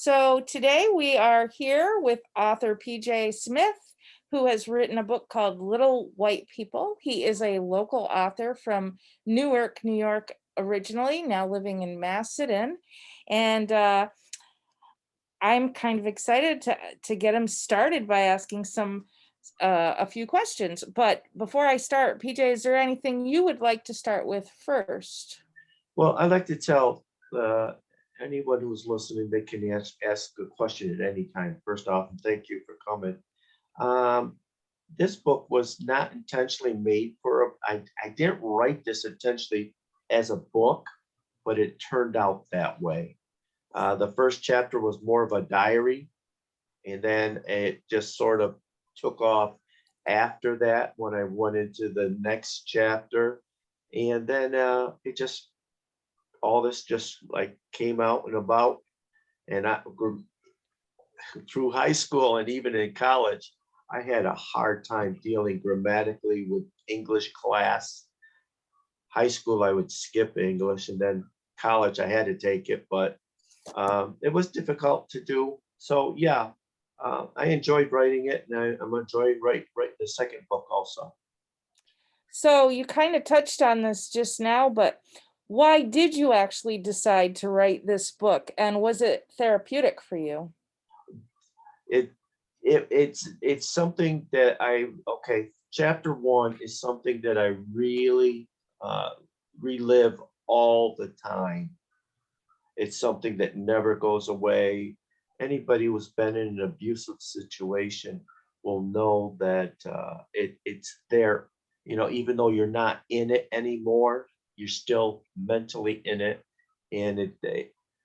So today we are here with author PJ Smith, who has written a book called Little White People. He is a local author from Newark, New York, originally, now living in Macedon. And I'm kind of excited to get him started by asking a few questions. But before I start, PJ, is there anything you would like to start with first? Well, I'd like to tell anyone who's listening they can ask a question at any time. First off, and thank you for coming. Um, this book was not intentionally made for I didn't write this intentionally as a book, but it turned out that way. The first chapter was more of a diary, and then it just sort of took off after that when I went into the next chapter. And then it just all this just like came out and about. And I grew through high school and even in college, I had a hard time dealing grammatically with English class. High school, I would skip English, and then college, I had to take it, but it was difficult to do. So yeah, I enjoyed writing it, and I'm enjoying writing the second book also. So you kind of touched on this just now, but why did you actually decide to write this book? And was it therapeutic for you? It it's something that chapter one is something that I really uh, relive all the time. It's something that never goes away. Anybody who's been in an abusive situation will know that it's there. You know, even though you're not in it anymore, you're still mentally in it. And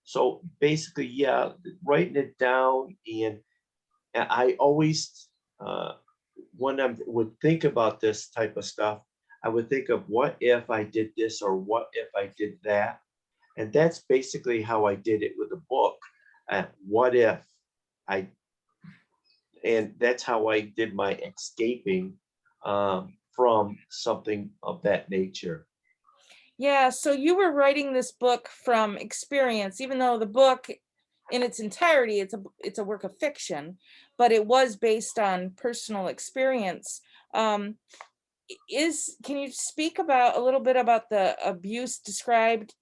so basically, yeah, writing it down, and I always, uh, when I would think about this type of stuff, I would think of what if I did this or what if I did that. And that's basically how I did it with the book. What if I, and that's how I did my escaping from something of that nature. Yeah, so you were writing this book from experience, even though the book in its entirety it's a work of fiction, but it was based on personal experience. Um, is Can you speak about a little bit about the abuse described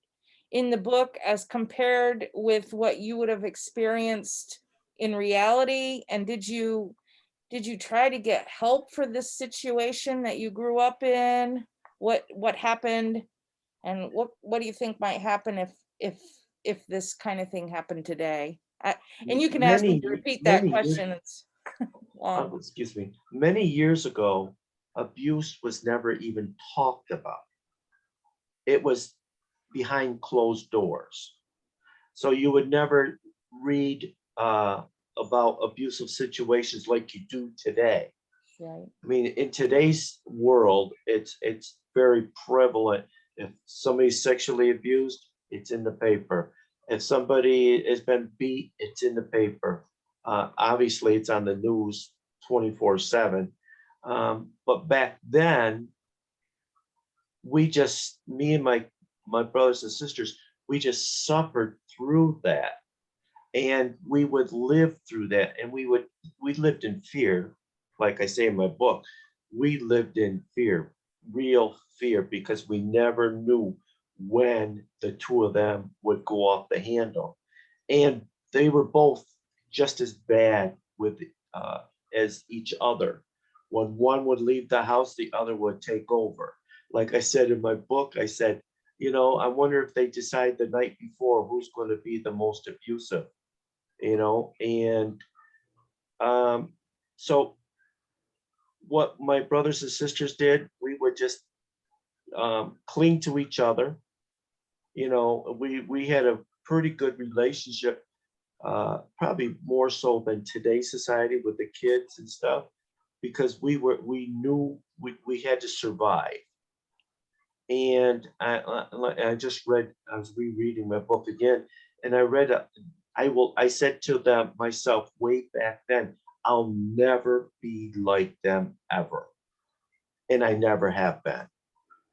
in the book as compared with what you would have experienced in reality? And did you try to get help for this situation that you grew up in? What happened, and what do you think might happen if this kind of thing happened today? And you can ask me to repeat that Many years, question. It's long. excuse me, many years ago, abuse was never even talked about. It was behind closed doors. So you would never read about abusive situations like you do today. Right. I mean, in today's world, it's very prevalent. If somebody's sexually abused, it's in the paper. If somebody has been beat, it's in the paper. Obviously, it's on the news 24/7. But back then, me and my brothers and sisters, we just suffered through that, and we would live through that, and we lived in fear. Like I say in my book, we lived in fear, real fear, because we never knew when the two of them would go off the handle. And they were both just as bad with as each other. When one would leave the house, the other would take over. Like I said in my book, I said, I wonder if they decide the night before who's going to be the most abusive, and um, so what my brothers and sisters did, we would just cling to each other. We had a pretty good relationship, probably more so than today's society with the kids and stuff, because we knew we had to survive. And I just read, I was rereading my book again, and I said to them myself way back then, I'll never be like them ever. And I never have been.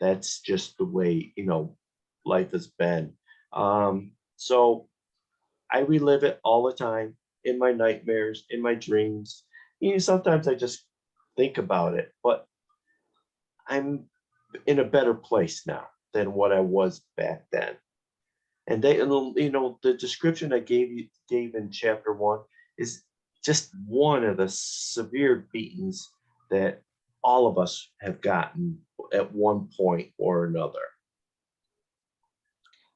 That's just the way, life has been. So I relive it all the time in my nightmares, in my dreams. You know, sometimes I just think about it, but I'm in a better place now than what I was back then. And they, and, you know, the description I gave in chapter one is just one of the severe beatings that all of us have gotten at one point or another.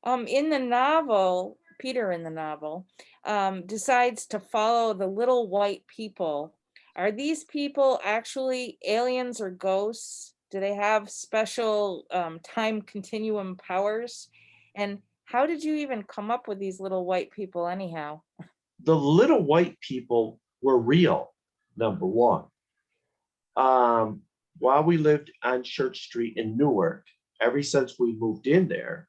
In the novel, Peter in the novel decides to follow the little white people. Are these people actually aliens or ghosts? Do they have special time continuum powers? And how did you even come up with these little white people anyhow? The little white people were real, number one. Um, while we lived on Church Street in Newark, ever since we moved in there,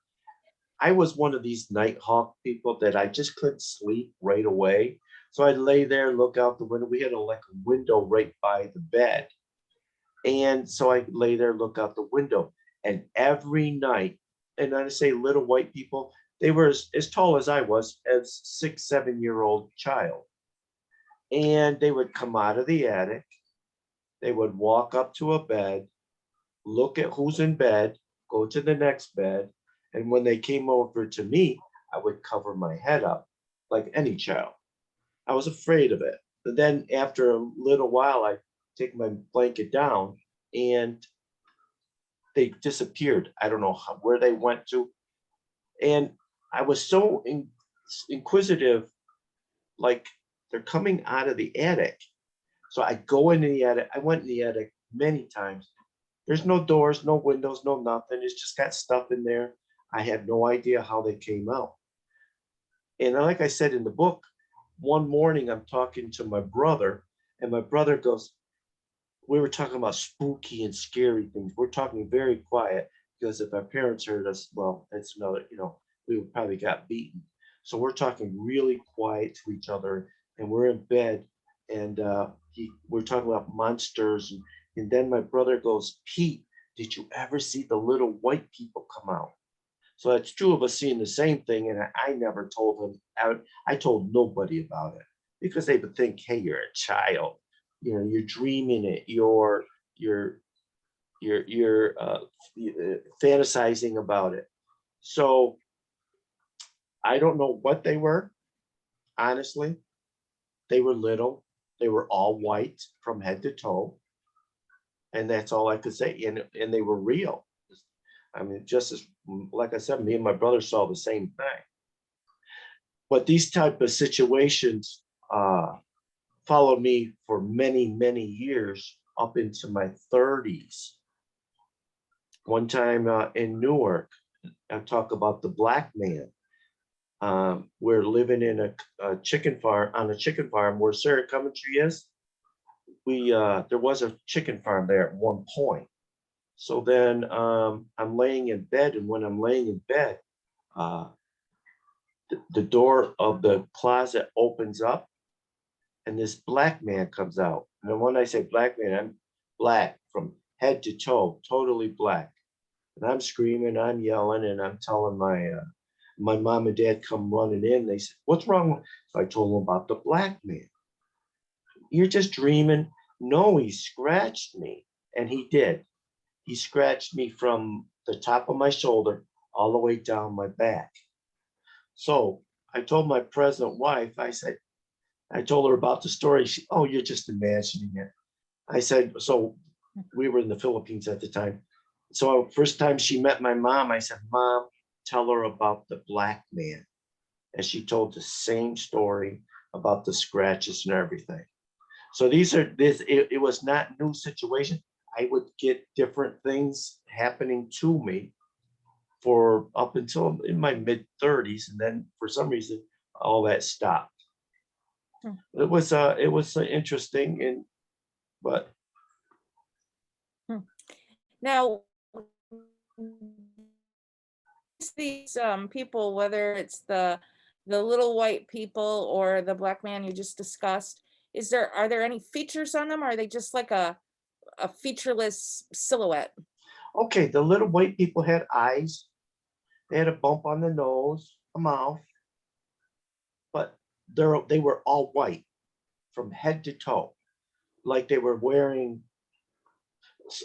I was one of these night hawk people that I just couldn't sleep right away. So I'd lay there and look out the window. We had like a window right by the bed. And so I lay there, look out the window. And every night, and I say little white people, they were as tall as I was, as 6, 7 year old child. And they would come out of the attic. They would walk up to a bed, look at who's in bed, go to the next bed. And when they came over to me, I would cover my head up like any child. I was afraid of it. But then after a little while, I take my blanket down and they disappeared. I don't know where they went to. And I was so inquisitive, like they're coming out of the attic. So I go into the attic. I went in the attic many times. There's no doors, no windows, no nothing. It's just got stuff in there. I had no idea how they came out. And like I said in the book, one morning I'm talking to my brother, and my brother goes, we were talking about spooky and scary things. We're talking very quiet because if our parents heard us, well, that's another, you know, we would probably got beaten. So we're talking really quiet to each other, and we're in bed, and we're talking about monsters, and then my brother goes, Pete, did you ever see the little white people come out? So that's two of us seeing the same thing, and I never told him. I told nobody about it because they would think, hey, you're a child, you know, you're dreaming it, you're fantasizing about it. So I don't know what they were. Honestly, they were little. They were all white from head to toe, and that's all I could say. And they were real. I mean, just as like I said, me and my brother saw the same thing. But these type of situations followed me for many, many years up into my 30s. One time in Newark, I talk about the black man. We're living in a chicken farm, on a chicken farm where Sarah Coventry is. There was a chicken farm there at one point. So then I'm laying in bed, and when I'm laying in bed, uh, the door of the closet opens up, and this black man comes out. And when I say black man, I'm black from head to toe, totally black. And I'm screaming, I'm yelling, and I'm telling my mom and dad come running in. They said, "What's wrong?" So I told them about the black man. You're just dreaming. No, he scratched me, and he did. He scratched me from the top of my shoulder all the way down my back. So I told my present wife, I told her about the story. She, oh, you're just imagining it. I said, so we were in the Philippines at the time. So first time she met my mom, I said, Mom, tell her about the black man. And she told the same story about the scratches and everything. So it was not new situation. I would get different things happening to me for up until in my mid 30s. And then for some reason, all that stopped. Hmm. It was interesting, and but Hmm. Now, these people, whether it's the little white people or the black man you just discussed, are there any features on them? Or are they just like a featureless silhouette? okay, the little white people had eyes, they had a bump on the nose, a mouth, they were all white from head to toe, like they were wearing.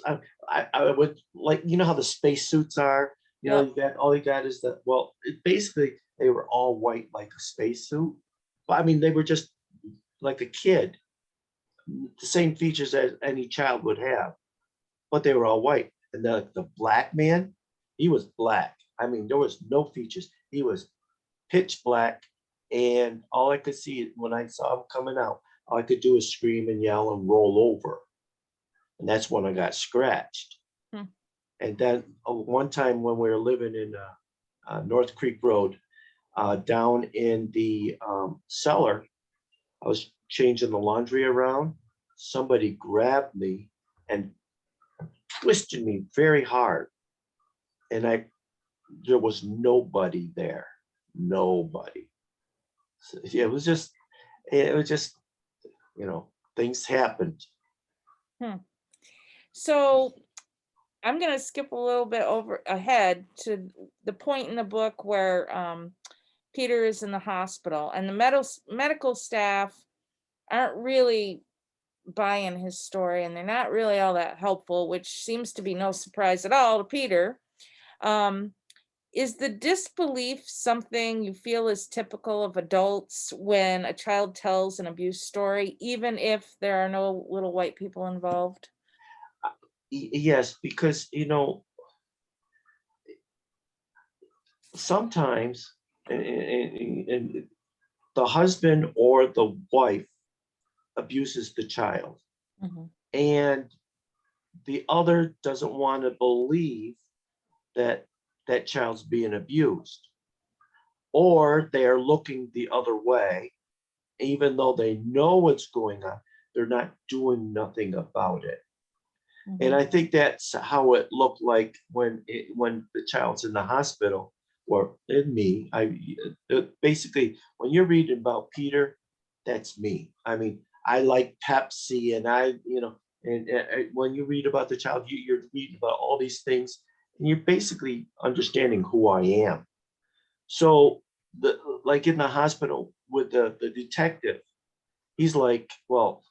I would like, you know how the space suits are. You know, Yep. you got all you got is that. Well, basically they were all white like a space suit. But I mean, they were just like a kid, the same features as any child would have, but they were all white. And the black man, he was black. I mean, there was no features. He was pitch black, and all I could see when I saw him coming out, all I could do is scream and yell and roll over, and that's when I got scratched. Hmm. And then one time when we were living in North Creek Road, down in the cellar, I was changing the laundry around. Somebody grabbed me and twisted me very hard, and there was nobody there, nobody. So, yeah, it was just, things happened. Hmm. So I'm going to skip a little bit over ahead to the point in the book where Peter is in the hospital and the medical staff aren't really buying his story and they're not really all that helpful, which seems to be no surprise at all to Peter. Um, is the disbelief something you feel is typical of adults when a child tells an abuse story, even if there are no little white people involved? Yes, because sometimes, and the husband or the wife abuses the child, Mhm. and the other doesn't want to believe that that child's being abused, or they are looking the other way, even though they know what's going on, they're not doing nothing about it. And Mhm. I think that's how it looked like when the child's in the hospital, or in me. Basically, when you're reading about Peter, that's me. I mean, I like Pepsi, and when you read about the child, you're reading about all these things, and you're basically understanding who I am. So, like in the hospital with the detective, he's like, well,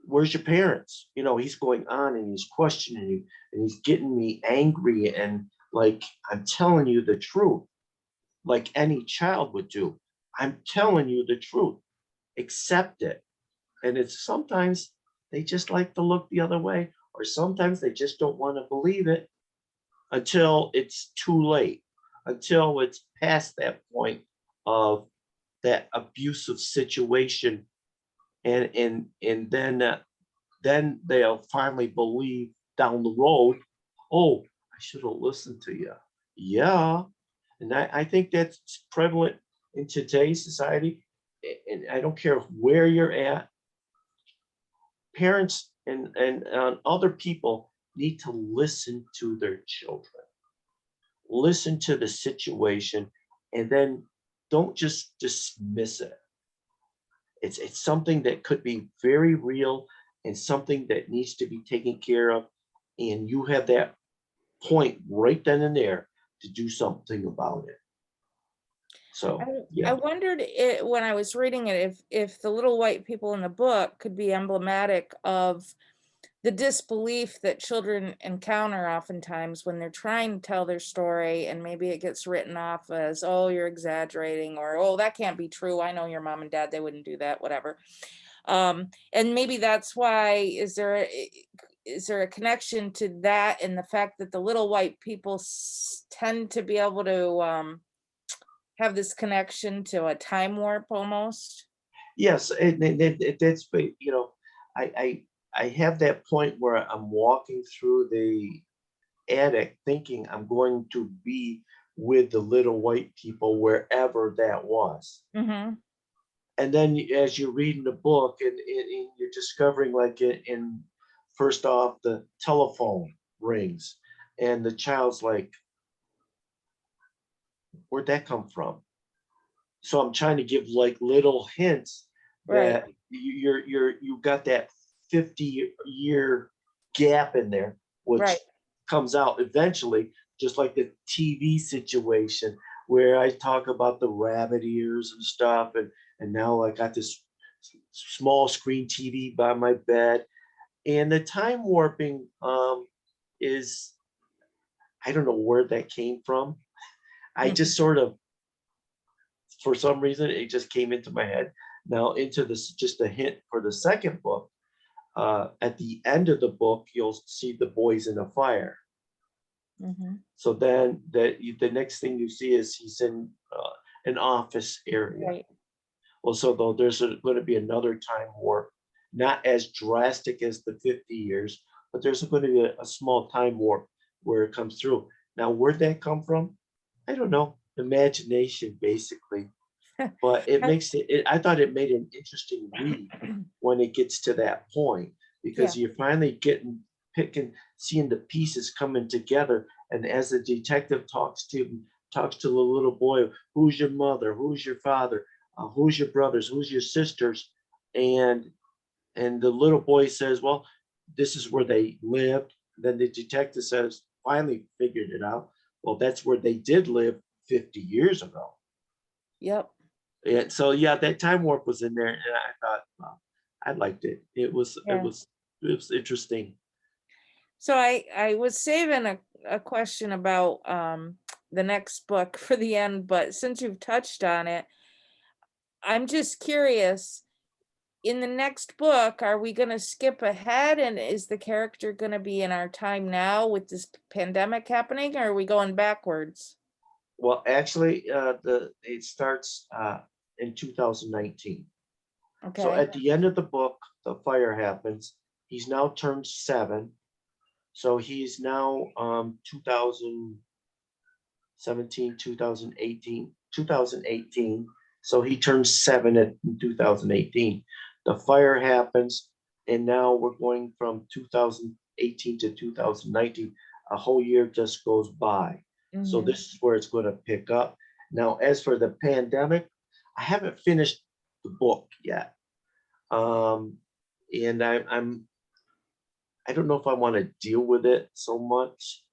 where's your parents? He's going on and he's questioning you, and he's getting me angry, and like, I'm telling you the truth, like any child would do. I'm telling you the truth. Accept it. And it's sometimes they just like to look the other way, or sometimes they just don't want to believe it until it's too late, until it's past that point of that abusive situation, and then they'll finally believe down the road, oh, I should have listened to you. Yeah. And I think that's prevalent in today's society. And I don't care where you're at, parents and other people need to listen to their children, listen to the situation, and then don't just dismiss it. It's something that could be very real, and something that needs to be taken care of. And you have that point right then and there to do something about it. I So, I yeah. wondered when I was reading it if the little white people in the book could be emblematic of the disbelief that children encounter oftentimes when they're trying to tell their story, and maybe it gets written off as, oh, you're exaggerating, or oh, that can't be true. I know your mom and dad, they wouldn't do that, whatever. And maybe that's why, is there a connection to that and the fact that the little white people tend to be able to have this connection to a time warp almost? Yes, that's, I I have that point where I'm walking through the attic thinking I'm going to be with the little white people wherever that was. Mhm. And then as you're reading the book, and you're discovering, like, in first off, the telephone rings, and the child's like, where'd that come from? So I'm trying to give like little hints Right, that you got that 50-year gap in there, right. which comes out eventually, just like the TV situation where I talk about the rabbit ears and stuff, and now I got this small screen TV by my bed, and the time warping is, I don't know where that came from. I Mhm. just sort of, for some reason, it just came into my head. Now, into this, just a hint for the second book. At the end of the book, you'll see the boys in a fire. Mhm. So then the next thing you see is he's in an office area. Right. Well, so though there's going to be another time warp, not as drastic as the 50 years, but there's going to be a small time warp where it comes through. Now, where'd that come from? I don't know. Imagination, basically. But it How- makes I thought it made an interesting read when it gets to that point, Yeah. because you're finally seeing the pieces coming together. And as the detective talks to the little boy, who's your mother? Who's your father? Who's your brothers? Who's your sisters? And the little boy says, well, this is where they lived. Then the detective says, finally figured it out. Well, that's where they did live 50 years ago. Yep. Yeah, so yeah, that time warp was in there, and I thought, well, I liked it. Yeah. It was interesting. So I was saving a question about the next book for the end, but since you've touched on it, I'm just curious. In the next book, are we going to skip ahead and is the character going to be in our time now with this pandemic happening, or are we going backwards? Well, actually, the it starts in 2019. So Okay. at the end of the book, the fire happens. He's now turned 7, so he's now 2017, 2018, 2018. So he turns 7 in 2018. The fire happens, and now we're going from 2018 to 2019. A whole year just goes by. So Hmm. this is where it's going to pick up. Now, as for the pandemic, I haven't finished the book yet. Um, and I don't know if I want to deal with it so much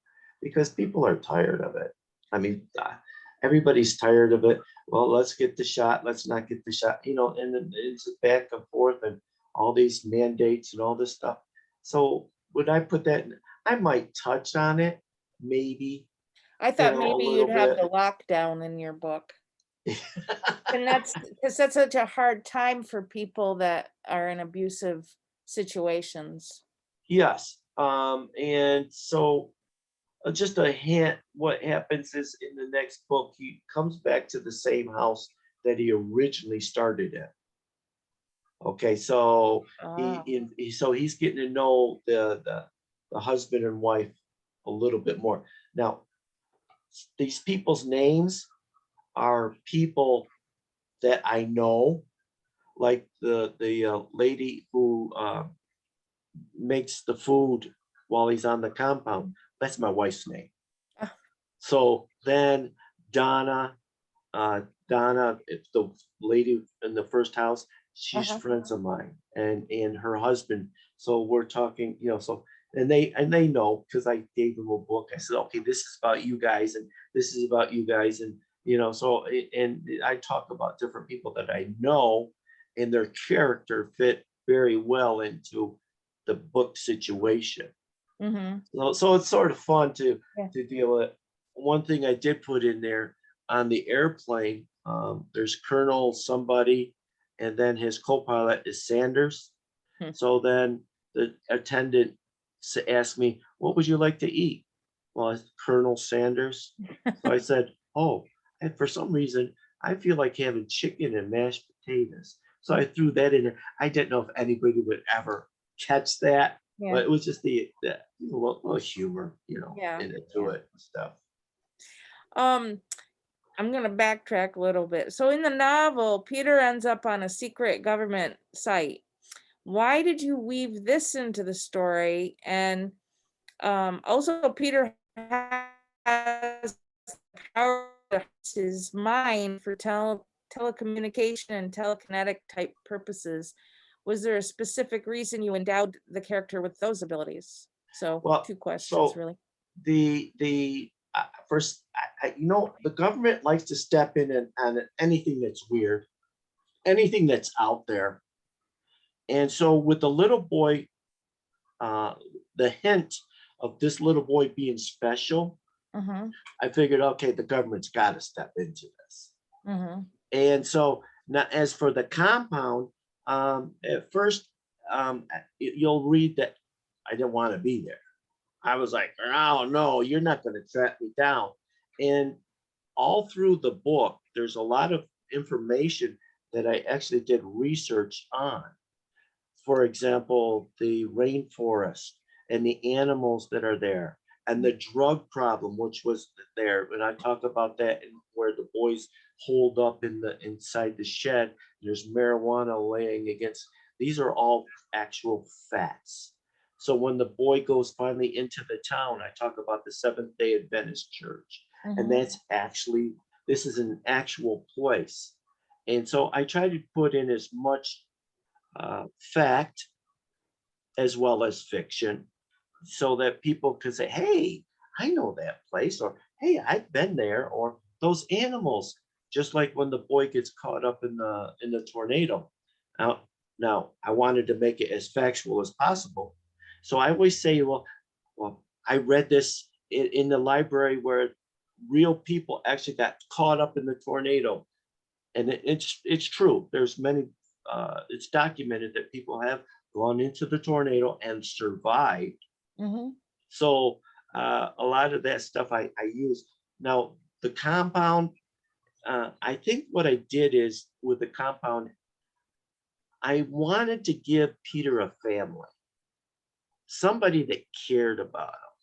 because people are tired of it. I mean, everybody's tired of it. Well, let's get the shot. Let's not get the shot. And then it's back and forth and all these mandates and all this stuff. So would I put that in? I might touch on it, maybe, I thought a maybe little you'd have the bit. lockdown in your book. And that's because that's such a hard time for people that are in abusive situations. Yes. And so just a hint, what happens is in the next book, he comes back to the same house that he originally started in. Okay, so Ah. so he's getting to know the husband and wife a little bit more. Now, these people's names are people that I know, like the lady who makes the food while he's on the compound. That's my wife's name. Ah. So then Donna, if the lady in the first house, she's Uh-huh. friends of mine, and her husband. So we're talking, so and they know because I gave them a book. I said, okay, this is about you guys, and this is about you guys, and and I talk about different people that I know, and their character fit very well into the book situation. Mm-hmm. So it's sort of fun Yeah. to deal with. One thing I did put in there on the airplane, there's Colonel somebody, and then his co-pilot is Sanders. Hmm. So then the attendant asked me, "What would you like to eat?" Well, it's Colonel Sanders. So I said, "Oh, and for some reason, I feel like having chicken and mashed potatoes." So I threw that in there. I didn't know if anybody would ever catch that, Yeah. but it was just the little humor, Yeah. into Yeah. it and stuff. Um, I'm gonna backtrack a little bit. So in the novel, Peter ends up on a secret government site. Why did you weave this into the story? And also, Peter has power to his mind for telecommunication and telekinetic type purposes. Was there a specific reason you endowed the character with those abilities? So, Well, two questions, so really. the first, the government likes to step in and on anything that's weird, anything that's out there. And so with the little boy, uh, the hint of this little boy being special, Mm-hmm. I figured, okay, the government's got to step into this. Mm-hmm. And so now, as for the compound, at first, you'll read that I didn't want to be there. I was like, oh no, you're not going to track me down. And all through the book, there's a lot of information that I actually did research on. For example, the rainforest and the animals that are there, and the drug problem, which was there. And I talk about that in where the boys hold up in the inside the shed. There's marijuana laying against. These are all actual facts. So when the boy goes finally into the town, I talk about the Seventh Day Adventist Church, and Mm-hmm. that's actually this is an actual place. And so I try to put in as much fact as well as fiction so that people can say, hey, I know that place, or hey, I've been there, or those animals, just like when the boy gets caught up in the tornado. Now, now I wanted to make it as factual as possible. So I always say, well, I read this in the library where real people actually got caught up in the tornado. And it's true. There's many it's documented that people have gone into the tornado and survived. Mm-hmm. So a lot of that stuff I use. Now the compound, I think what I did is with the compound, I wanted to give Peter a family, somebody that cared about him,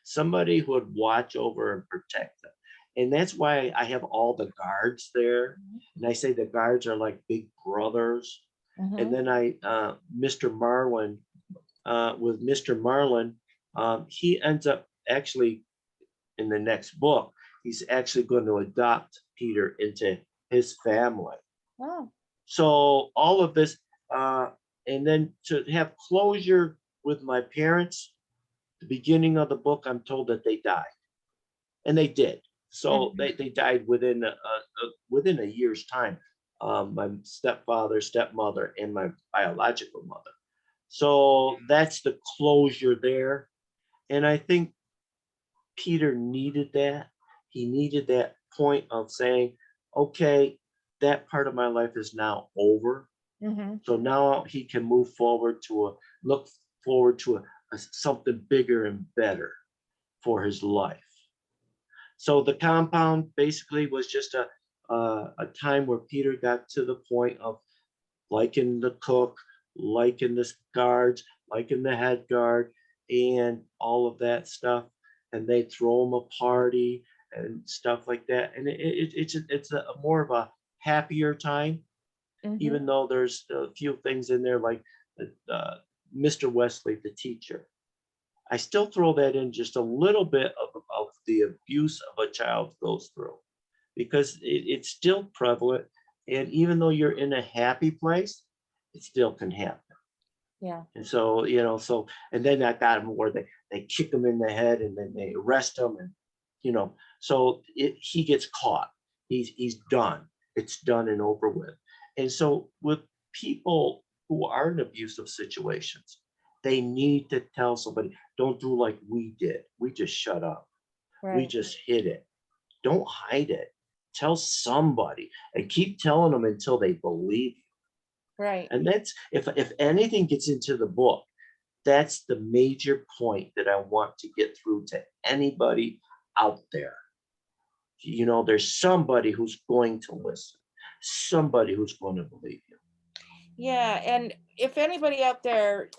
somebody who would watch over and protect them. And that's why I have all the guards there. And I say the guards are like big brothers. And Mm-hmm. then Mr. Marlin, with Mr. Marlin, he ends up actually in the next book, he's actually going to adopt Peter into his family. Oh. So all of this, and then to have closure with my parents, the beginning of the book, I'm told that they died, and they did. So Mm-hmm. they died within a year's time. My stepfather, stepmother, and my biological mother. So that's the closure there. And I think Peter needed that. He needed that point of saying, okay, that part of my life is now over. Mm-hmm. So now he can move forward look forward to something bigger and better for his life. So the compound basically was just a time where Peter got to the point of liking the cook, liking the guards, liking the head guard, and all of that stuff. And they throw him a party and stuff like that. And it's a more of a happier time, Mm-hmm. even though there's a few things in there like uh, Mr. Wesley, the teacher. I still throw that in just a little bit of the abuse of a child goes through because it's still prevalent. And even though you're in a happy place, it still can happen. Yeah. And so, and then I got him where they kick him in the head and then they arrest him. And, so he gets caught. He's done. It's done and over with. And so with people who are in abusive situations, they need to tell somebody, don't do like we did. We just shut up. We Right. just hid it. Don't hide it. Tell somebody and keep telling them until they believe you. Right. And that's if anything gets into the book, that's the major point that I want to get through to anybody out there. There's somebody who's going to listen, somebody who's going to believe you. Yeah, and if anybody out there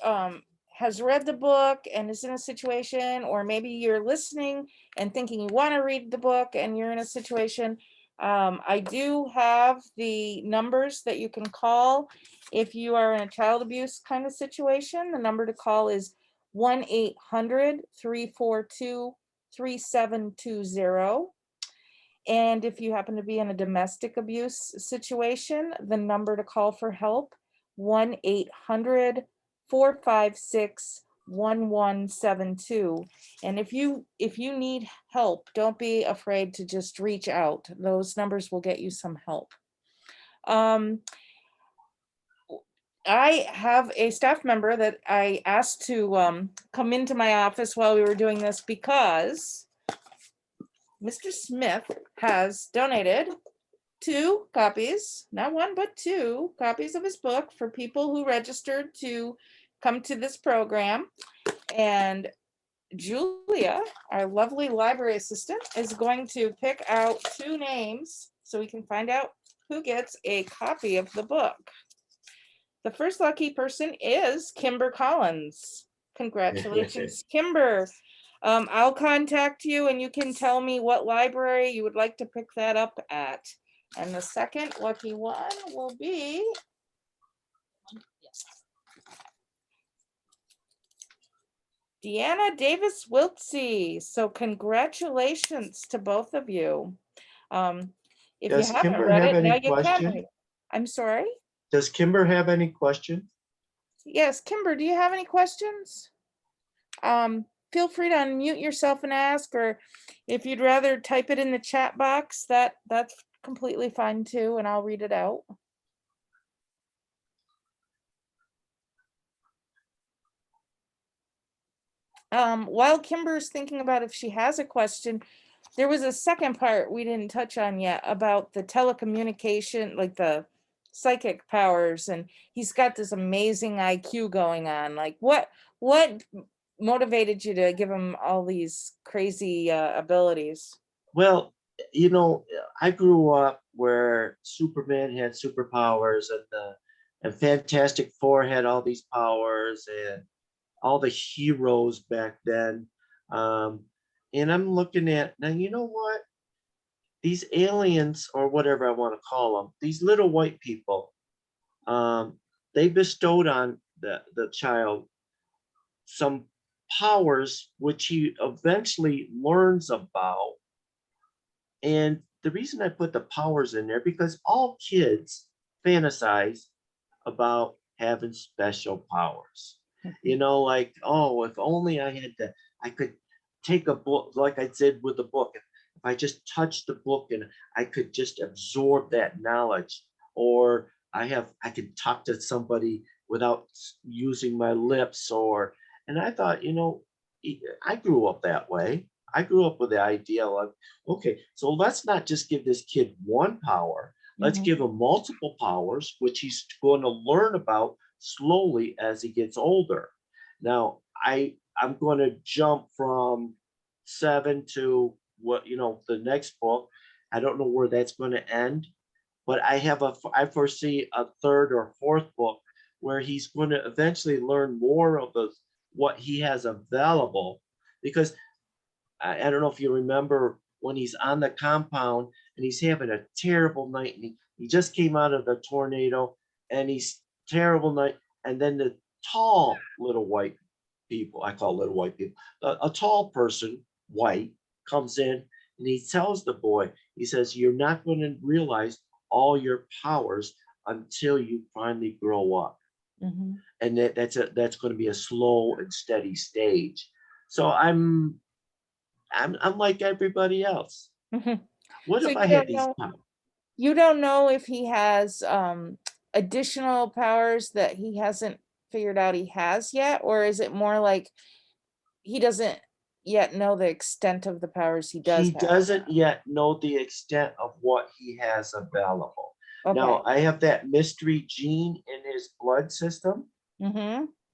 has read the book and is in a situation, or maybe you're listening and thinking you want to read the book and you're in a situation, I do have the numbers that you can call if you are in a child abuse kind of situation. The number to call is 1-800-342-3720. And if you happen to be in a domestic abuse situation, the number to call for help, 1-800-456 1172. And if you need help, don't be afraid to just reach out. Those numbers will get you some help. I have a staff member that I asked to come into my office while we were doing this because Mr. Smith has donated 2 copies, not 1, but 2 copies of his book for people who registered to come to this program. And Julia, our lovely library assistant, is going to pick out 2 names so we can find out who gets a copy of the book. The first lucky person is Kimber Collins. Congratulations, Kimber. I'll contact you and you can tell me what library you would like to pick that up at. And the second lucky one will be Deanna Davis Wiltsey. So congratulations to both of you. If you Does haven't Kimber read have it, now any you can question? read. I'm sorry. Does Kimber have any question? Yes, Kimber, do you have any questions? Feel free to unmute yourself and ask, or if you'd rather type it in the chat box, that's completely fine too, and I'll read it out. While Kimber's thinking about if she has a question, there was a second part we didn't touch on yet about the telecommunication, like the psychic powers, and he's got this amazing IQ going on. Like what motivated you to give him all these crazy abilities? Well, you know, I grew up where Superman had superpowers and Fantastic Four had all these powers and all the heroes back then. And I'm looking at now, you know what? These aliens, or whatever I want to call them, these little white people, they bestowed on the child some powers which he eventually learns about. And the reason I put the powers in there, because all kids fantasize about having special powers. You know, like, oh, if only I could take a book, like I did with the book. If I just touched the book and I could just absorb that knowledge, or I could talk to somebody without using my lips, and I thought, you know, I grew up that way. I grew up with the idea of, okay, so let's not just give this kid one power. Let's give him multiple powers, which he's going to learn about slowly as he gets older. Now, I'm going to jump from 7 to what, you know, the next book. I don't know where that's going to end, but I foresee a 3rd or 4th book where he's going to eventually learn more of what he has available. Because I don't know if you remember when he's on the compound and he's having a terrible night, and he just came out of the tornado and he's terrible night. And then the tall little white people, I call little white people, a tall person, white, comes in and he tells the boy, he says, you're not going to realize all your powers until you finally grow up. And that's going to be a slow and steady stage. So I'm like everybody else. What So if I had these powers? you don't know if he has additional powers that he hasn't figured out he has yet, or is it more like he doesn't yet know the extent of the powers he does He have? doesn't yet know the extent of what he has available. Okay. Now, I have that mystery gene in his blood system.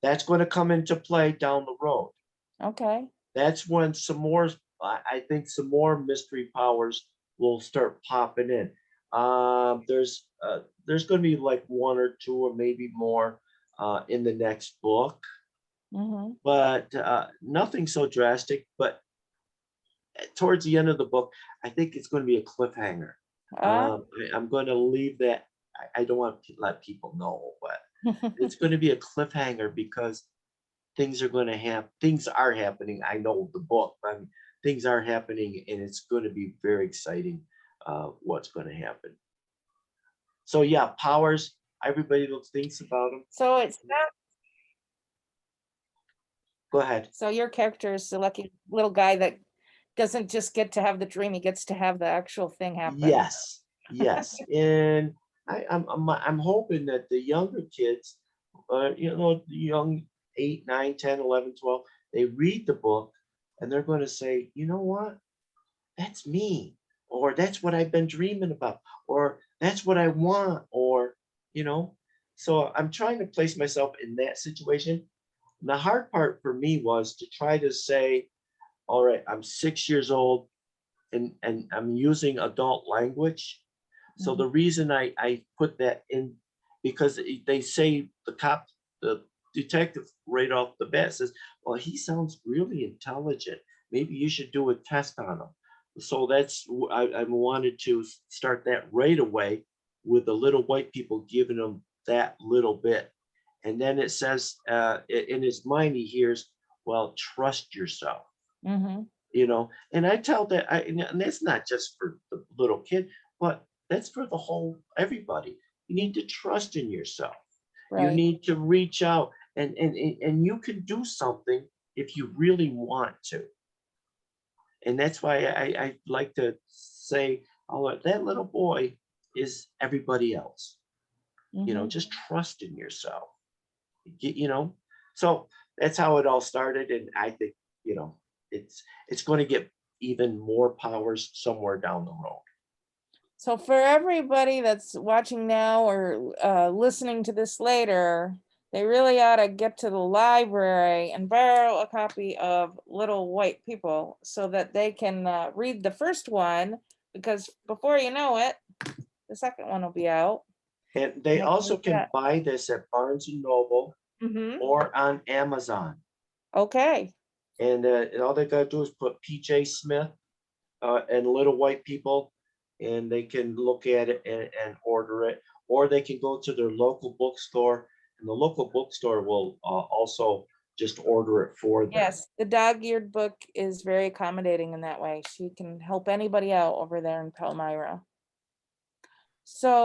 That's going to come into play down the road. Okay. That's when I think some more mystery powers will start popping in. There's going to be like 1 or 2 or maybe more in the next book, but nothing so drastic. But towards the end of the book, I think it's going to be a cliffhanger. I'm going to leave that. I don't want to let people know, but it's going to be a cliffhanger because things are happening. I know the book, but things are happening, and it's going to be very exciting what's going to happen. So yeah, powers, everybody thinks about them. So it's not. Go ahead. So your character is the lucky little guy that doesn't just get to have the dream, he gets to have the actual thing happen. Yes, yes, and I'm hoping that the younger kids, the young 8, 9, 10, 11, 12, they read the book and they're gonna say, "You know what? That's me," or "That's what I've been dreaming about," or "That's what I want," or, you know? So I'm trying to place myself in that situation. And the hard part for me was to try to say, "All right, I'm 6 years old and I'm using adult language." So Mhm. the reason I put that in because they say the detective right off the bat says, "Well, he sounds really intelligent. Maybe you should do a test on him." So I wanted to start that right away with the little white people giving him that little bit. And then it says in his mind, he hears, "Well, trust yourself." Mhm. And I tell that and that's not just for the little kid, but that's for the whole everybody. You need to trust in yourself. You Right. need to reach out and you can do something if you really want to. And that's why I like to say, "Oh, that little boy is everybody else." Mhm. Just trust in yourself. You know? So that's how it all started. And I think, you know, it's going to get even more powers somewhere down the road. So for everybody that's watching now or listening to this later, they really ought to get to the library and borrow a copy of Little White People so that they can read the first one, because before you know it, the second one will be out. And And they they can also read can that. buy this at Barnes and Noble Mm-hmm. or on Amazon. Okay. And all they got to do is put PJ Smith and Little White People, and they can look at it and order it. Or they can go to their local bookstore, and the local bookstore will also just order it for them. Yes, the dog-eared book is very accommodating in that way. She can help anybody out over there in Palmyra. So